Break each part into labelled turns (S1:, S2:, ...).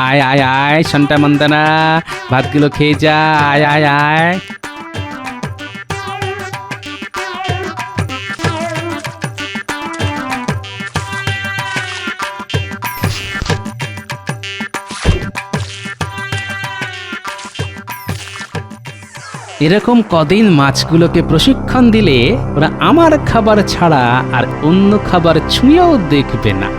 S1: আয় আয় আয় সন্টা মন্দানা, ভাতগুলো খেয়ে যা। আয় আয় আয়। এরকম কদিন মাছগুলোকে প্রশিক্ষণ দিলে ওরা আমার খাবার ছাড়া আর অন্য খাবার ছুঁয়েও দেখবে না।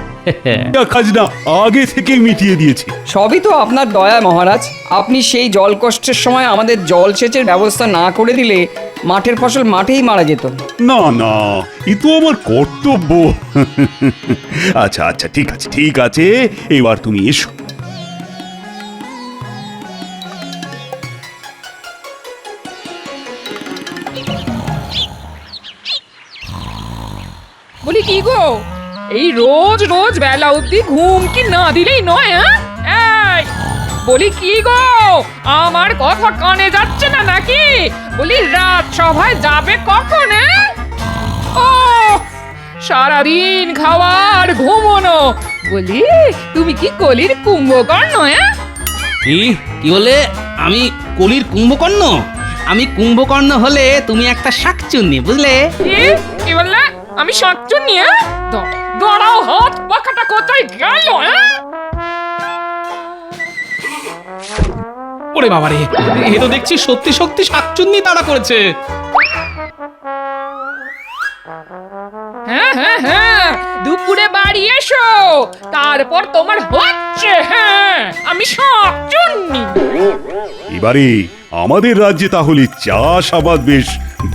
S2: খাজনা আগে থেকে মিটিয়ে দিয়েছে।
S3: সবই তো আপনার দয়া মহারাজ। আপনি সেই জল কষ্টের সময় আমাদের জলসেচের ব্যবস্থা না করে দিলে মাঠের ফসল মাঠেই মারা যেত।
S2: না না, এ তো আমার কর্তব্য। আচ্ছা আচ্ছা, ঠিক আছে ঠিক আছে, এবার তুমি এসো।
S4: বলি কি গো, এই রোজ রোজ বেলা অবধি ঘুম কি না দিলেই নয়? এই বলি কি গো, আমার কথা কানে যাচ্ছে না নাকি? বলি রাত সভায় যাবে কখন? ও সারাদিন খাওয়ার ঘুমোনো। বলি তুমি কি কলির কুম্ভকর্ণ?
S1: কি বলে? আমি কলির কুম্ভকর্ণ? আমি কুম্ভকর্ণ হলে তুমি একটা শাকচুন্নি, বুঝলে?
S4: কি বললে? আমি শাকচুন্নি? দাঁড়াও, হাত পাখাটা কোথায় গেল?
S1: ওরে বাবারে, এ তো দেখছি সত্যি সত্যি শাকচুন্নি তাড়া করেছে।
S4: হ্যাঁ হ্যাঁ হ্যাঁ, দুপুরে বাড়ি এসো, তারপর তোমার হচ্ছে। হ্যাঁ, আমি শাকচুন্নি।
S2: এবারে আমাদের রাজ্যে তাহলে চাষাবাদ বেশ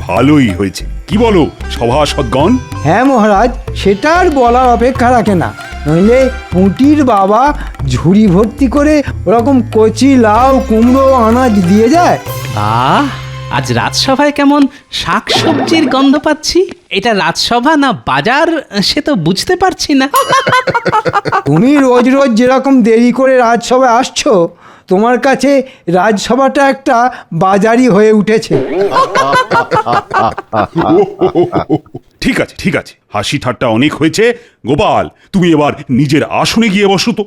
S2: ভালোই হয়েছে, কি বলো সভাসদগণ?
S5: হ্যাঁ মহারাজ, সেটা আর বলার অপেক্ষা রাখে না। নইলে পুঁটির বাবা ঝুড়ি ভর্তি করে ওরকম কচি লাউ কুমড়ো আনাজ দিয়ে যায়।
S1: আহ, আজ রাজসভায় কেমন শাকসবজির গন্ধ পাচ্ছি। এটা রাজসভা না বাজার সে তো বুঝতে পারছি না।
S5: তুমি রোজ রোজ যেরকম দেরি করে রাজসভায় আসছো, তোমার কাছে রাজসভাটা একটা বাজারই হয়ে উঠেছে।
S2: ঠিক আছে ঠিক আছে, হাসি ঠাট্টা অনেক হয়েছে। গোপাল, তুমি এবার নিজের আসনে গিয়ে বসো তো।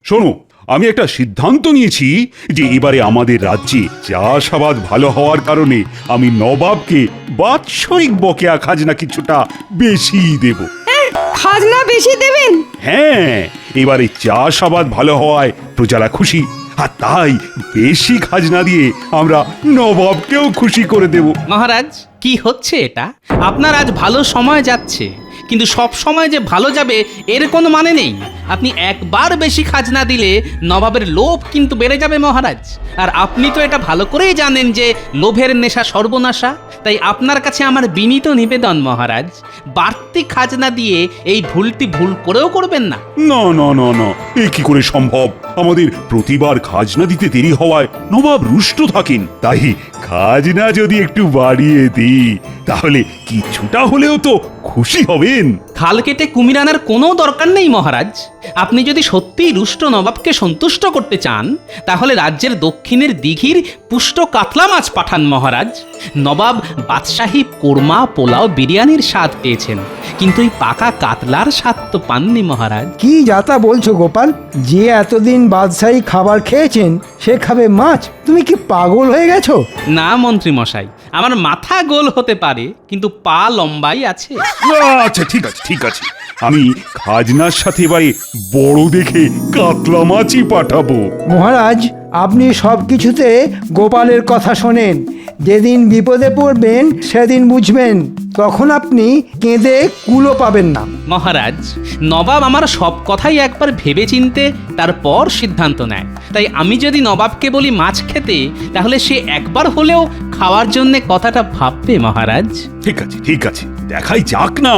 S2: শোনো, আমি একটা সিদ্ধান্ত নিয়েছি যে এবারে আমাদের রাজ্যে চাষাবাদ ভালো হওয়ার কারণে আমি নবাবকে বাৎসরিক বকেয়া খাজনা কিছুটা বেশি দেব।
S6: খাজনা বেশি দেবেন?
S2: হ্যাঁ, এবারে চাষাবাদ ভালো হওয়ায় প্রজারা খুশি, আর তাই বেশি খাজনা দিয়ে আমরা নবাবকেও খুশি করে দেব।
S1: মহারাজ, কি হচ্ছে এটা? আপনার আজ ভালো সময় যাচ্ছে, কিন্তু সব সময় যে ভালো যাবে এর কোনো মানে নেই। আপনি একবার বেশি খাজনা দিলে নবাবের লোভ কিন্তু বেড়ে যাবে মহারাজ। আর আপনি তো এটা ভালো করেই জানেন যে লোভের নেশা সর্বনাশা। তাই আপনার কাছে আমার বিনীত নিবেদন মহারাজ, বাড়তি খাজনা দিয়ে এই ভুলটি ভুল করেও করবেন না।
S2: না না না না, এ কি করে সম্ভব? আমাদের প্রতিবার খাজনা দিতে দেরি হওয়ায় নবাব রুষ্ট থাকেন। তাই খাজনা যদি একটু বাড়িয়ে দিই তাহলে কিছুটা হলেও তো খুশি হবেন।
S1: খাল কেটে কুমির আনার কোনো দরকার নেই মহারাজ। আপনি যদি সত্যিই রুষ্ট নবাবকে সন্তুষ্ট করতে চান, তাহলে রাজ্যের দক্ষিণের দিঘির পুষ্ট কাতলা মাছ পাঠান মহারাজ। নবাব বাদশাহী কোরমা পোলাও বিরিয়ানির স্বাদ পেয়েছেন, কিন্তু এই পাকা কাতলার স্বাদ তো পাননি মহারাজ।
S5: কি যাতা বলছো গোপাল? যে এতদিন বাদশাহী খাবার খেয়েছেন সে খাবে মাছ? তুমি কি পাগল হয়ে গেছো?
S1: না মন্ত্রী মশাই, আমার মাথা গোল হতে পারে, কিন্তু পা লম্বাই আছে।
S2: আচ্ছা ঠিক আছে ঠিক আছে, আমি খাজনার সাথে এবারে বড় দেখে কাতলা মাছই পাঠাবো।
S5: মহারাজ, আপনি সব কিছুতে গোপালের কথা শোনেন। যেদিন বিপদে পড়বেন সেদিন বুঝবেন, তখন আপনি কেঁদে কুলো পাবেন না।
S1: মহারাজ, নবাব আমার সব কথাই একবার ভেবে চিনতে তারপর সিদ্ধান্ত নেয়। তাই আমি যদি নবাবকে বলি মাছ খেতে, তাহলে সে একবার হলেও খাওয়ার জন্য কথাটা ভাববে মহারাজ।
S2: ঠিক আছে ঠিক আছে, দেখাই যাক না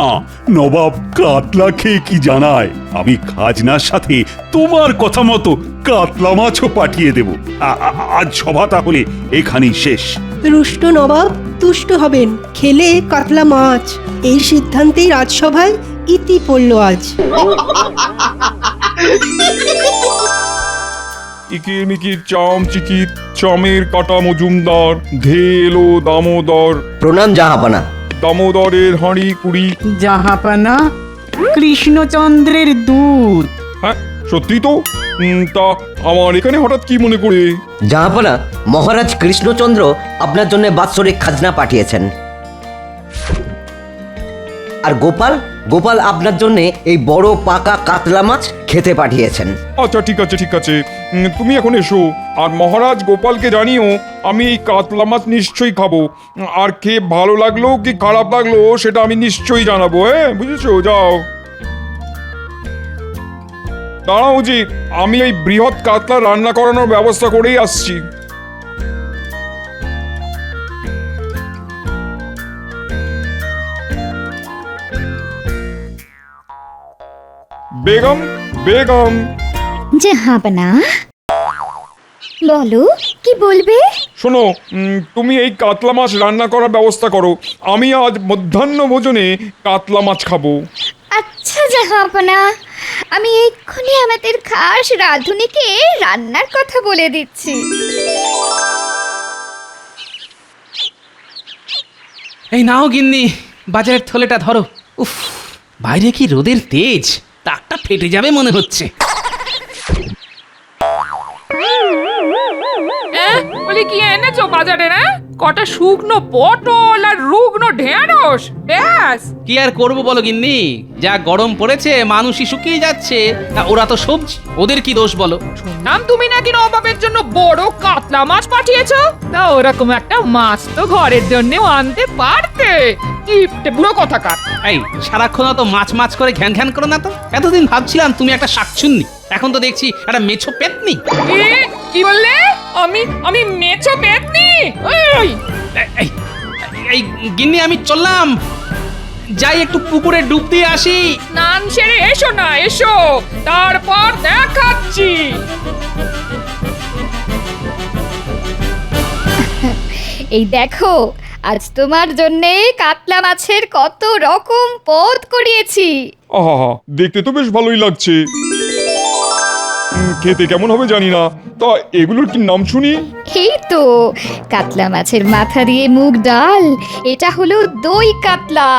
S2: নবাব কাতলা খেয়ে কি জানায়। আমি খাজনার সাথে তোমার কথা মতো কাতলা মাছও পাঠিয়ে দেব। আজ সভা তাহলে এখানেই শেষ।
S6: রুষ্ট নবাব তুষ্ট হবেন খেলে কাতলা মাছ। এই সিদ্ধান্তেই রাজসভায় ইতি পড়ল আজ।
S7: ইকিরমিকির চাম চিকির চামের কাটা মজুমদার ধেল ও দামোদর।
S8: প্রণাম জাহাপানা।
S7: দামোদরের হাঁড়ি কুড়ি।
S9: জাহাপানা,
S8: কৃষ্ণচন্দ্রের দূত।
S7: হ্যাঁ সত্যি তো। তা আমার এখানে হঠাৎ কি মনে করে?
S9: জাহাপনা, মহারাজ কৃষ্ণচন্দ্র আপনার জন্য বাৎসরিক খাজনা পাঠিয়েছেন। আর গোপাল গোপাল আপনার জন্য এই বড় পাকা কাতলা মাছ খেতে পাঠিয়েছেন।
S7: আচ্ছা ঠিক আছে ঠিক আছে, তুমি এখন এসো। আর মহারাজ গোপালকে জানিও আমি এই কাতলা মাছ নিশ্চয়ই খাবো। আর খেয়ে ভালো লাগলো কি খারাপ লাগলো সেটা আমি নিশ্চয়ই জানাবো। হ্যাঁ বুঝেছো? যাও। দাঁড়াও জি, আমি এই বৃহৎ কাতলা রান্না করানোর ব্যবস্থা করেই আসছি। বেগম বেগম,
S10: জাহাপনা, বলো কি বলবে?
S7: শোনো, তুমি এই কাতলা মাছ রান্না করার ব্যবস্থা করো। আমি আজ মধ্যাহ্ন ভোজনে কাতলা মাছ খাবো।
S10: আচ্ছা জাহাপনা, আমি এক্ষুনি আমাদের খাস রাঁধুনিকে রান্নার কথা বলে দিচ্ছি।
S1: এই নাও গিন্নি, বাজারের থলেটা ধরো। উফ, বাইরে কি রোদের তেজ, তাকটা ফেটে যাবে মনে হচ্ছে।
S4: বলি কি এনেছো বাজারে? না কটা শুকনো পটল আর রুগ্ন ঢেঁড়স, ব্যাস।
S1: কি আর করবো বলো গিন্নি, যা গরম পড়েছে মানুষই শুকিয়ে যাচ্ছে, তা ওরা তো সবজি, ওদের কি দোষ বলো?
S4: শুনলাম তুমি নাকি নবাবের জন্য বড় কাতলা মাছ পাঠিয়েছো। তা ওরকম একটা মাছ তো ঘরের জন্যও আনতে পারতে। কিপটে বুড়ো কথাকার।
S1: এই সারাক্ষণ তো মাছ মাছ করে ঘ্যান ঘ্যান করো না তো। এতদিন ভাবছিলাম তুমি একটা শাকচুন্নি, এখন তো দেখছি একটা মেছো পেতনি।
S4: কি বললে? আমি মেছো পেতনি?
S1: এই এই গিন্নি, আমি চললাম, যাই একটু পুকুরে ডুব দিয়ে আসি।
S4: স্নান সেরে এসো না, এসো, তারপর দেখাচ্ছি।
S10: এই দেখো, আজ তোমার জন্যে কাতলা মাছের কত রকম পদ করিয়েছি।
S7: আহা, দেখতে তো বেশ ভালোই লাগছে। খেতে কেমন হবে জানি না। তা এগুলোর কি নাম শুনি?
S10: এই তো কাতলা মাছের মাথা দিয়ে মুগ ডাল, এটা হলো দই কাতলা,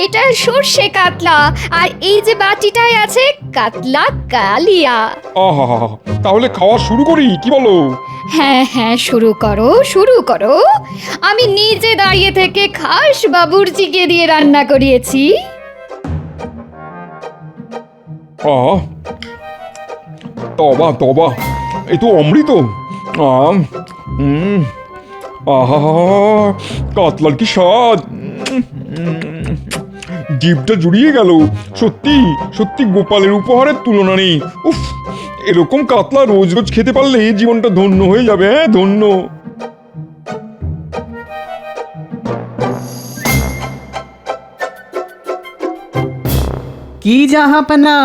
S10: এটা সর্ষে কাতলা, আর এই যে বাটিটায় আছে কাতলা কালিয়া।
S7: আহা, তাহলে খাওয়া শুরু করি, কি বলো?
S10: হ্যাঁ হ্যাঁ, শুরু করো শুরু করো। আমি নিজে দাঁড়িয়ে থেকে খাস বাবুর্চিকে দিয়ে রান্না করিয়েছি।
S7: আহ, তবা তবা, এই তো অমৃত। আহা, কাতলার কি স্বাদ! জিভটা জুড়িয়ে গেল। সত্যি সত্যি গোপালের উপহারের তুলনা নেই। উফ, এরকম কাতলা রোজ রোজ খেতে পারলে জীবনটা ধন্য হয়ে যাবে। হ্যাঁ, ধন্য।
S8: কি জাহাপনা,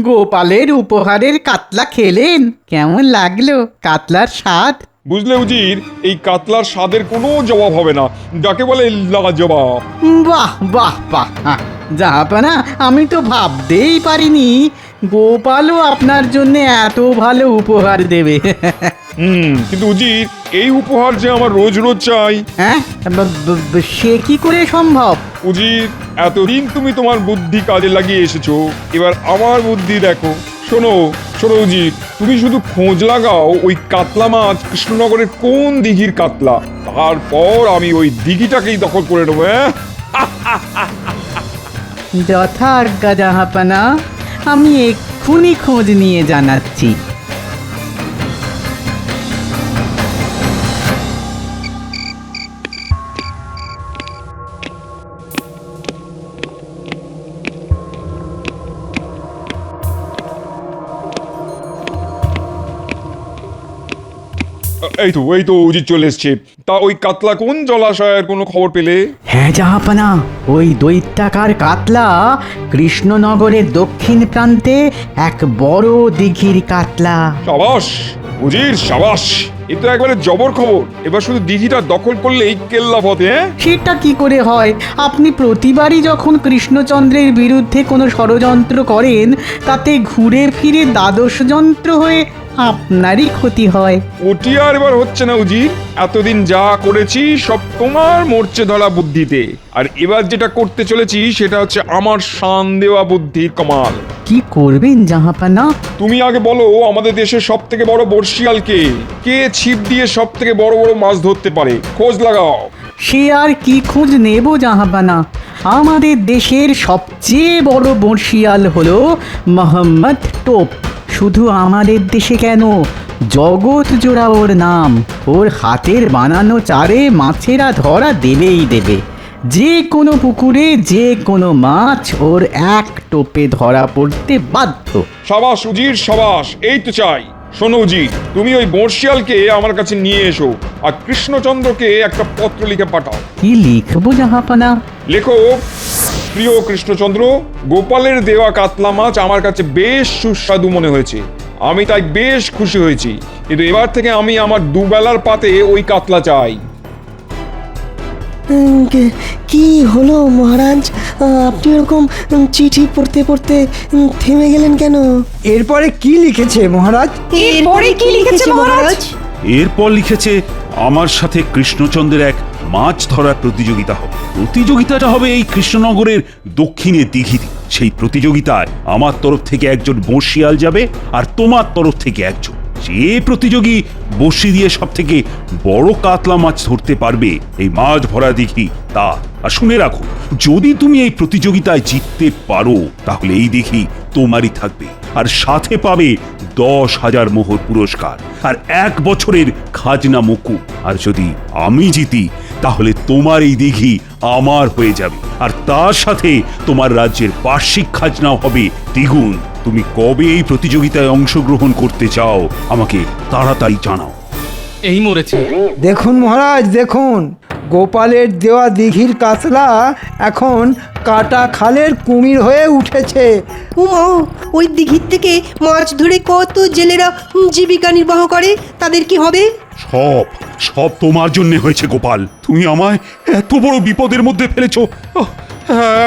S8: গোপালের উপহারের কাতলা খেলেন? কেমন লাগলো কাতলার স্বাদ?
S7: বুঝলে উজির, এই কাতলার স্বাদের কোনো জবাব হবে না, যাকে বলে লাজবাব।
S8: বাহ বাহ বাহ, জাহাপনা, আমি তো ভাবতেই পারিনি গোপালও আপনার জন্য এত ভালো উপহার দেবে।
S7: কিন্তু উজির, এই উপহার যে আমার রোজ রোজ চাই।
S8: হ্যাঁ, সে কি করে সম্ভব?
S7: উজির, এতদিন তুমি তোমার বুদ্ধি কাজে লাগিয়ে এসেছো, এবার আমার বুদ্ধি দেখো। শোনো শোনো উজির, তুমি শুধু খোঁজ লাগাও ওই কাতলা মাছ কৃষ্ণনগরের কোন দিঘির কাতলা, তারপর আমি ওই দিঘিটাকেই দখল করে নেবো।
S8: যথাজ্ঞা জাহাপনা, আমি এক্ষুনি খোঁজ নিয়ে জানাচ্ছি।
S7: এই তো উজির চলে এসছে। তা ওই কাতলা কোন জলাশয়ের কোনো খবর পেলে?
S8: হ্যাঁ জাহাপনা, ওই দৈত্যাকার কাতলা কৃষ্ণনগরের দক্ষিণ প্রান্তে এক বড় দিঘির কাতলা।
S7: সাবাস উজির, সাবাস, এ তো একবারে জবর খবর। এবার শুধু দিঘিটা দখল করলেই কেল্লা ফতে।
S8: সেটা কি করে হয়? আপনি প্রতিবারই যখন কৃষ্ণচন্দ্রের বিরুদ্ধে কোনো ষড়যন্ত্র করেন, তাতে ঘুরে ফিরে দ্বাদশ যন্ত্র হয়ে আপনারই ক্ষতি হয়।
S7: ওটি আর এবার হচ্ছে না উজির। এতদিন যা করেছি সব তোমার মরচে ধরা বুদ্ধিতে, আর এবার যেটা করতে চলেছি সেটা হচ্ছে আমার শান দেওয়া বুদ্ধির কামাল।
S8: কি করবেন জাহাপানা?
S7: তুমি আগে বলো, আমাদের দেশের সব থেকে বড় বর্ষিয়াল কে? কে ছিপ দিয়ে সব থেকে বড় বড় মাছ ধরতে পারে? খোঁজ লাগাও।
S8: সে আর কি খোঁজ নেব জাহাপানা? আমাদের দেশের সবচেয়ে বড় বর্ষিয়াল হলো মোহাম্মদ টোপ। শুধু আমাদের দেশে কেন, জগৎ জোড়া ওর নাম। ওর হাতের বানানো চারে মাছেরা ধরা দেবেই দেবে। যে কোনো পুকুরে যে কোনো মাছ ওর এক টোপে ধরা পড়তে বাধ্য।
S7: সাবাস উজির সাবাস, এই তো চাই। শোনো উজির, তুমি ওই বর্ষিয়ালকে আমার কাছে নিয়ে এসো, আর কৃষ্ণচন্দ্রকে একটা পত্র লিখে পাঠাও।
S8: কি লিখবো জাহাপানা?
S7: লেখো, প্রিয় কৃষ্ণচন্দ্র, গোপালের দেওয়া কাতলা মাছ আমার কাছে বেশ সুস্বাদু মনে হয়েছে। আমি তাই বেশ খুশি হয়েছি, কিন্তু এবার থেকে আমি আমার দুবেলার পাতে ওই কাতলা চাই।
S11: কি হলো মহারাজ, আপনি এরকম চিঠি পড়তে পড়তে থেমে গেলেন কেন?
S5: এরপরে কি লিখেছে মহারাজ?
S6: এরপরে কি লিখেছে মহারাজ?
S2: এরপর লিখেছে আমার সাথে কৃষ্ণচন্দ্রের এক মাছ ধরার প্রতিযোগিতা হবে। প্রতিযোগিতাটা হবে এই কৃষ্ণনগরের দক্ষিণে দিঘিতে। সেই প্রতিযোগিতায় আমার তরফ থেকে একজন বর্ষিয়াল যাবে, আর তোমার তরফ থেকে একজন। যে প্রতিযোগী বড়শি দিয়ে সব থেকে বড় কাতলা মাছ ধরতে পারবে এই মাছ ভরা দিঘি তা। আর শুনে রাখো, যদি তুমি এই প্রতিযোগিতায় জিততে পারো তাহলে এই দিঘি তোমারই থাকবে, আর সাথে পাবে 10,000 মোহর পুরস্কার আর 1 বছরের খাজনা মকুব। আর যদি আমি জিতি তাহলে তোমার এই দিঘি আমার হয়ে যাবে, আর তার সাথে তোমার রাজ্যের বার্ষিক খাজনাও হবে দ্বিগুণ। তুমি কবে এই প্রতিযোগিতায় অংশগ্রহণ করতে চাও আমাকে তাড়াতাড়ি জানাও।
S1: এই মরেছে।
S5: দেখুন মহারাজ, দেখুন, গোপালের দেওয়া দিঘির কাতলা এখন কাটা খালের কুমির হয়ে উঠেছে।
S6: উমা, ওই দিঘির থেকে মাছ ধরে কত জেলেরা জীবিকা নির্বাহ করে, তাদের কি হবে?
S2: সব সব তোমার জন্য হয়েছে গোপাল। তুমি আমায় এত বড় বিপদের মধ্যে ফেলেছো।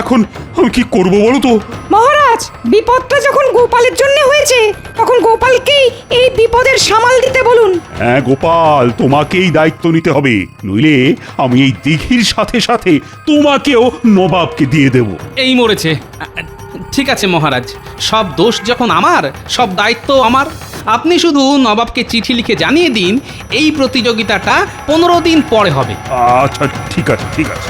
S2: এখন আমি কি করব বলো তো?
S12: মহারাজ, বিপদটা যখন গোপালের জন্য হয়েছে তখন গোপালকেই এই বিপদের সামাল দিতে বলুন।
S2: হ্যাঁ গোপাল, তোমাকেই দায়িত্ব নিতে হবে, নইলে আমি এই দিঘির সাথে সাথে তোমাকেও নবাবকে দিয়ে দেব।
S1: এই মরেছে। ঠিক আছে মহারাজ, সব দোষ যখন আমার, সব দায়িত্ব আমার। আপনি শুধু নবাবকে চিঠি লিখে জানিয়ে দিন এই প্রতিযোগিতাটা 15 দিন পরে হবে।
S2: আচ্ছা ঠিক আছে, ঠিক আছে।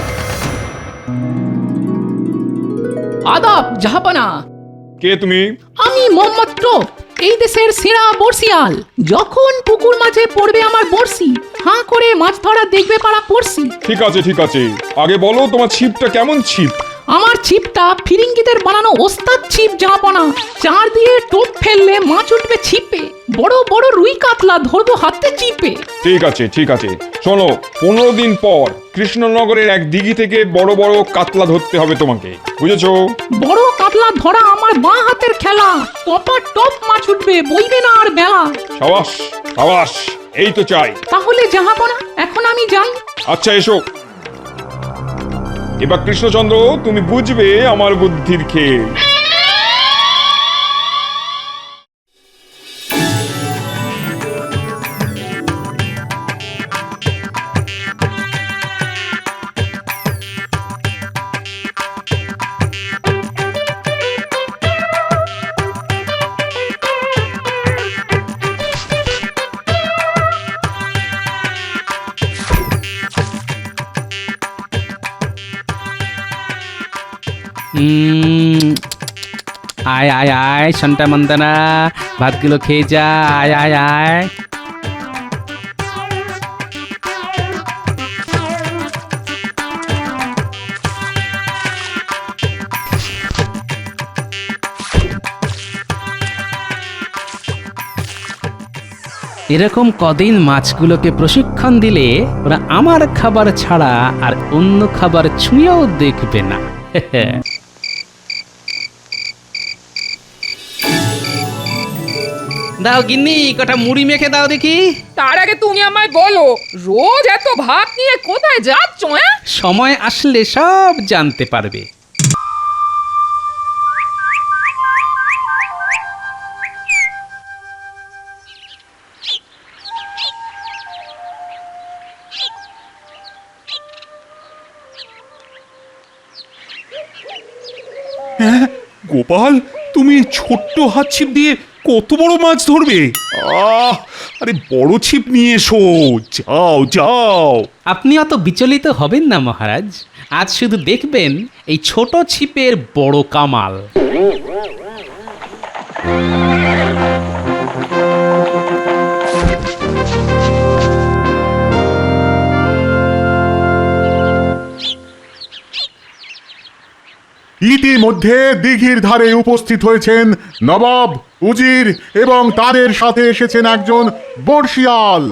S4: আদাব জাহাপানা।
S7: কে তুমি?
S4: আমি মোহাম্মদ টোপ, এই দেশের সেরা বর্ষিয়াল। যখন পুকুর মাঝে পড়বে আমার বর্ষি, হাঁ করে মাছ ধরা দেখবে পাড়া পড়ছি।
S7: ঠিক আছে ঠিক আছে, আগে বলো তোমার ছিপটা কেমন ছিপ?
S4: আমার ছিপটা ফিরিঙ্গিদের বানানো ওস্তাদ ছিপ জাহাপানা। চার দিয়ে টোপ ফেললে মাছ উঠবে ছিপে, বড় বড় রুই কাতলা ধরবো হাতে চিপে।
S7: ঠিক আছে ঠিক আছে, শোনো, 15 দিন পর কৃষ্ণনগরের এক দিঘি থেকে বড় বড় কাতলা ধরতে হবে তোমাকে, বুঝেছো?
S4: বড় কাতলা ধরা আমার বাঁ হাতের খেলা। টপা টপ মাছ উঠবে, বইবে না আর বেলা।
S7: সাবাস সাবাস, এই তো চাই।
S4: তাহলে জাহাপানা এখন আমি যাই।
S7: আচ্ছা এসো। এবার কৃষ্ণচন্দ্র, তুমি বুঝবে আমার বুদ্ধির খেল।
S1: আয় আয় আয় সন্টা মন্দনা, ভাতগুলো খেয়ে যা। আয় আয় আয়। এরকম কদিন মাছগুলোকে প্রশিক্ষণ দিলে ওরা আমার খাবার ছাড়া আর অন্য খাবার ছুঁয়েও দেখবে না। দাও গিন্নি, কটা মুড়ি মেখে দাও দেখি।
S4: তার আগে তুমি আমায় বলো, রোজ এত ভাত নিয়ে কোথায় যাচ্ছ?
S1: সময় আসলে সব জানতে পারবে।
S2: হ্যাঁ গোপাল, তুমি ছোট্ট হাত ছিপ দিয়ে কত বড় মাছ ধরবে? আরে বড় ছিপ নিয়ে এসো, যাও যাও।
S1: আপনি অত বিচলিত হবেন না মহারাজ, আজ শুধু দেখবেন এই ছোট ছিপের বড় কামাল।
S13: ইতিমধ্যে দিঘির ধারে উপস্থিত হয়েছেন নবাব, উজির এবং তাদের সাথে এসেছেন একজন বর্ষিয়াল।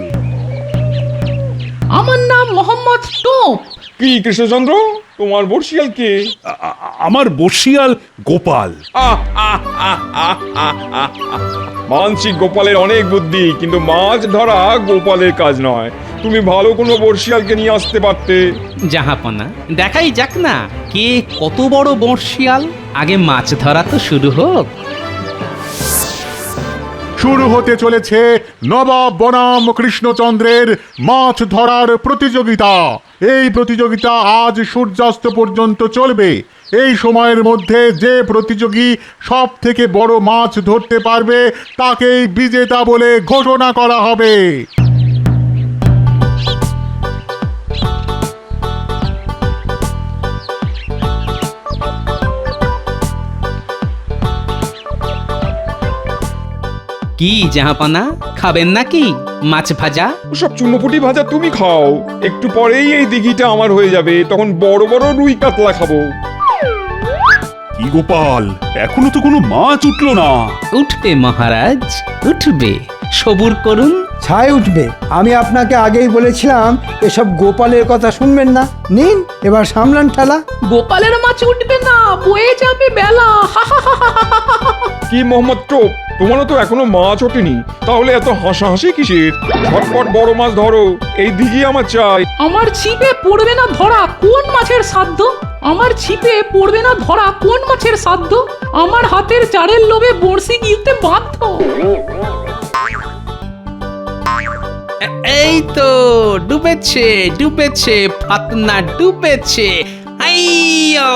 S12: আমার নাম মোহাম্মদ টোপ।
S7: কি কৃষ্ণচন্দ্র, তোমার বর্ষিয়াল কে?
S2: আমার বর্ষিয়াল গোপাল।
S7: মানছি গোপালের অনেক বুদ্ধি, কিন্তু মাছ ধরা গোপালের কাজ নয়। তুমি ভালো কোনো বর্ষিয়ালকে নিয়ে আসতে পারতে।
S1: জাহাপনা, দেখাই যাক না কে কত বড় বর্ষিয়াল। আগে মাছ ধরা তো শুরু হোক।
S13: শুরু হতে চলেছে নবাব বনাম কৃষ্ণচন্দ্রের মাছ ধরার প্রতিযোগিতা। এই প্রতিযোগিতা আজ সূর্যাস্ত পর্যন্ত চলবে। এই সময়ের মধ্যে যে প্রতিযোগী সব থেকে বড় মাছ ধরতে পারবে তাকেই বিজেতা বলে ঘোষণা করা হবে।
S1: কি জাহাপনা, খাবেন নাকি মাছ ভাজা?
S7: সব চুনোপুটি ভাজা তুমি খাও, একটু পরেই এই দিঘিটা আমার হয়ে যাবে, তখন বড় বড় রুই কাতলা খাবো।
S2: কি গোপাল, এখনো তো কোনো মাছ উঠলো না।
S1: উঠবে মহারাজ, উঠবে, সবুর করুন।
S5: ছাই উঠবে। আমি আপনাকে আগেই বলেছিলাম এসব গোপালের কথা শুনবেন না। নিন এবার সামলান ঠেলা।
S12: গোপালের মাছ উঠবে না, বয়ে যাবে বেলা।
S7: কি মোহাম্মদ টোপ, তোমারও তো এখনো মাছ ওঠেনি, তাহলে এত হাসাহাসি কিসের? ঝটপট বড় মাছ ধরো, এই দিঘি আমার চাই।
S12: আমার ছিপে পড়বে না ধরা কোন মাছের সাধ্য? আমার ছিপে পড়বে না ধরা কোন মাছের সাধ্য? আমার হাতের চারের লোভে বড়শি গিলতে বাধ্য।
S1: এই তো ডুবেছে, ডুবেছে, ফাতনা ডুবেছে। আইয়ো!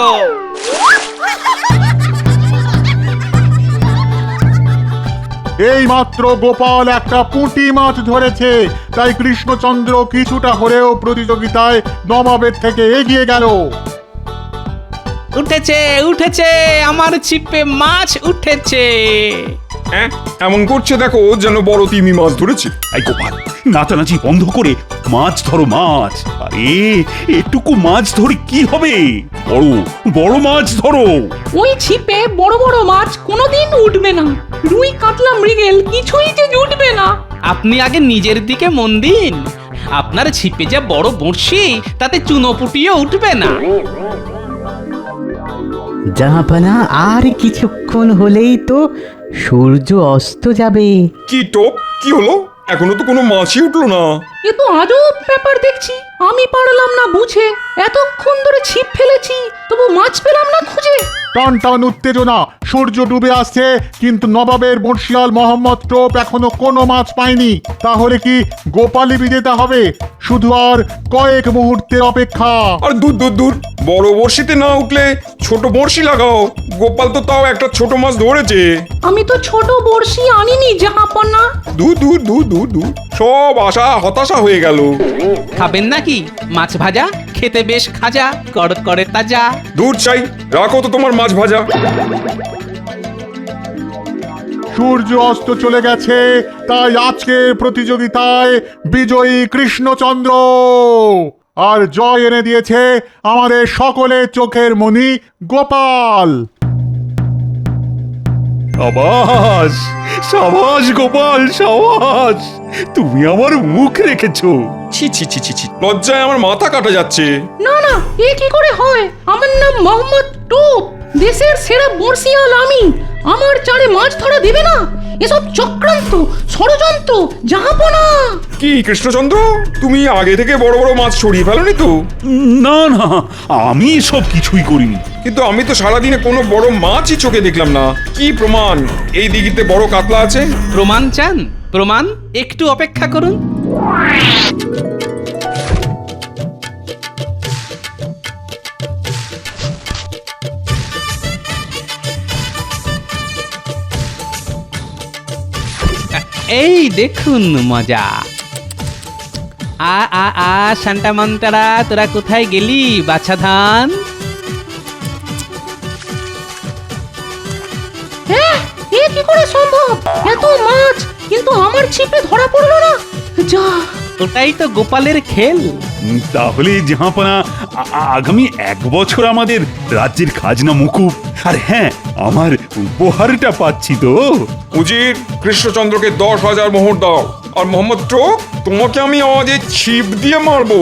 S13: এই মাত্র গোপাল একটা পুঁটি মাছ ধরেছে, তাই কৃষ্ণচন্দ্র কিছুটা হলেও প্রতিযোগিতায় নবাবের থেকে এগিয়ে গেল।
S1: উঠেছে, উঠেছে, আমার ছিপে মাছ উঠেছে।
S7: হ্যাঁ, এমন করছে দেখো যেন বড় তিমি মাছ ধরেছে।
S2: এই গোপাল, নাচানাচি বন্ধ করে মাছ ধরো মাছ। আরে এটুকু মাছ ধরে কি হবে? বড় বড় মাছ ধরো।
S12: ওই ছিপে বড় বড় মাছ কোনোদিন উঠবে না। রুই কাতলা মৃগেল কিছুই যে জুটবে না।
S1: আপনি আগে নিজের দিকে মন দিন। আপনার ছিপে যে বড় বড়শি, তাতে চুনোপুটিও উঠবে না।
S8: জাহাপানা, আর কিছুক্ষণ হলেই তো সূর্য অস্ত যাবে।
S7: কি টোপ, কি হলো? এখনো তো কোনো মাছই উঠলো না।
S12: এ তো আজব ব্যাপার দেখছি। আমি পারলাম না বুঝে, এতক্ষণ ধরে ছিপ ফেলেছি, তবু মাছ পেলাম না খুঁজে।
S13: টান টান উত্তেজনা, সূর্য ডুবে আসছে, কিন্তু নবাবের বর্ষিয়াল মোহাম্মদ টোপ এখনো কোনো মাছ পায়নি। তাহলে কি গোপালই বিজেতা হবে? শুধু আর কয়েক মুহূর্তের অপেক্ষা।
S7: আর দূর দূর দূর, বড় বড়শিতে না উঠলে ছোট বড়শি লাগাও। গোপাল তো তাও একটা ছোট মাছ ধরেছে।
S12: আমি তো ছোট বড়শি আনিনি জাহাপনা।
S7: দূর দূর দূর দূর দূর, সব আশা হতাশা হয়ে গেল।
S1: খাবেন নাকি মাছ ভাজা? খেতে বেশ খাজা, কড়কড়ে তাজা।
S7: দূর চাই, রাখো তো তোমার মাছ ভাজা।
S13: সূর্য অস্ত চলে গেছে, তাই আজকের প্রতিযোগিতায় বিজয়ী কৃষ্ণচন্দ্র। আর জয় এনে দিয়েছে আমাদের সকলের চোখের মণি গোপাল।
S2: সাবাস সাবাস গোপাল, সাবাস, তুমি আমার মুখ রেখেছো।
S7: ছি ছি ছি ছি ছি, লজ্জায় আমার মাথা কাটা যাচ্ছে।
S12: না না, এ কি করে হয়? আমার নাম মোহাম্মদ টোপ, দেশের সেরা বর্ষিয়াল আমি। আমার চারে মাছ ধরা দেবে না? এসব চক্রান্ত, ষড়যন্ত্র জাহাপনা।
S7: কি কৃষ্ণচন্দ্র, তুমি আগে থেকে বড় বড় মাছ ছড়িয়ে ফেলোনি তো?
S2: না না, আমি সব কিছুই করিনি।
S7: কিন্তু আমি তো সারাদিনে কোনো বড় মাছই চোখে দেখলাম না। কি প্রমাণ এই দিঘিতে বড় কাতলা আছে?
S1: প্রমাণ চান? প্রমাণ? একটু অপেক্ষা করুন। এই দেখুন মজা। আ আ আ শান্টা মন্টারা, তোরা কোথায় গেলি বাছা ধান?
S12: হ্যাঁ, এ কি করে সম্ভব? এত মাছ কিন্তু আমার ছিপে ধরা পড়লো না। যা,
S1: ওটাই তো গোপালের খেল।
S2: তাহলে জাহাপনা আগামী 1 বছর আমাদের রাজ্যের খাজনা মুকুব। আর হ্যাঁ, আমার উপহারটা পাচ্ছি তো।
S7: উজির, কৃষ্ণচন্দ্রকে 10,000 মোহর দাও। আর মোহাম্মদ টোপ, তোমাকে আমি আজ এই ছিপ দিয়ে মারবো।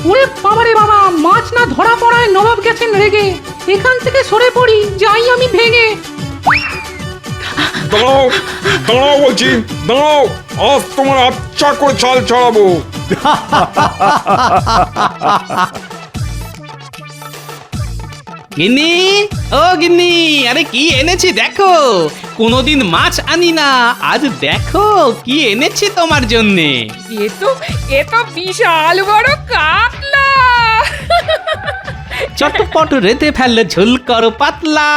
S12: ওরে বাবারে বাবা, মাছ না ধরা পড়ায় নবাব গেছেন রেগে। এখান থেকে সরে পড়ি, যাই আমি ভেঙে।
S7: দাঁড়াও, দাঁড়াও বলছি, দাঁড়াও। আজ তোমার আচ্ছা করে চাল চড়াবো।
S1: গিন্নি, ও গিন্নি, আরে কি এনেছি দেখো। কোনোদিন মাছ আনি না, আজ দেখো কি এনেছি তোমার জন্যে।
S4: এ তো বিশাল বড় কাতলা।
S1: চটপট রেতে ফেললে ঝোল করো পাতলা।